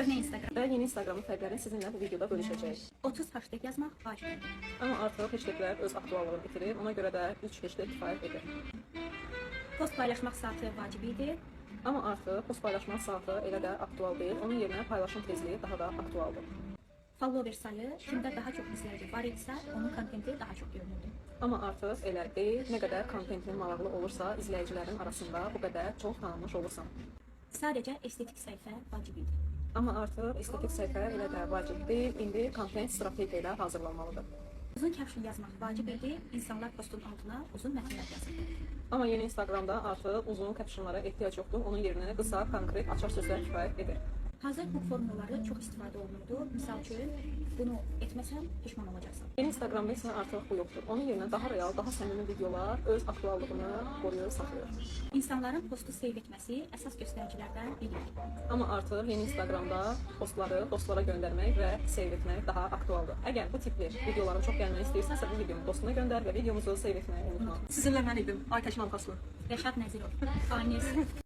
Köhnə Instagram. Və yeni Instagramın fərqlərini sizinlə bu videoda bölüşəcəyik. 30 hashtag yazmaq vacibdir. Amma artıq hashtaglər öz aktuallığını itirir, ona görə də 3 hashtag kifayət edir. Post paylaşmaq saatı vacib idi. Amma artıq post paylaşmaq saatı elə də aktual deyil, onun yerinə paylaşım tezliyi daha da aktualdır. Follower sayı kimdə daha çox izləyici var idisə, onun kontenti daha çox görünürdü. Amma artıq elə deyil, nə qədər kontentin maraqlı olursa, izləyicilərin arasında o qədər çox tanınmış olursan. Sadəcə estetik səhifə vacib idi. Amma artıq estetik səhifə elə də vacib deyil, indi kontent strategiya ilə hazırlanmalıdır. Uzun caption yazmaq vacib idi, insanlar postun altına uzun mətnlər yazırdı. Amma yeni Instagramda artıq uzun captionlara ehtiyac yoxdur, onun yerinə qısa, konkret, açar sözlər kifayət edir. Hazır bu formulları çox istifadə olunurdu. Misal üçün, bunu etməsən peşman olacaqsan. Yeni Instagramda isə artıq bu yoxdur. Onun yerinə daha real, daha səmimi videolar öz aktuallığını qoruyur, saxlayır. İnsanların postu seyv etməsi əsas göstəricilərdən biridir. Amma artıq yeni Instagramda postları dostlara göndərmək və seyv etmək daha aktualdır. Əgər bu tipli videoların çox gəlməni istəyirsənsə, bu videonu dostuna göndər və videomuzu seyv etməyi unutma. Sizinlə mən idim, Aytəkin Alpaslı. Rəşad Nəzirov, Faniz.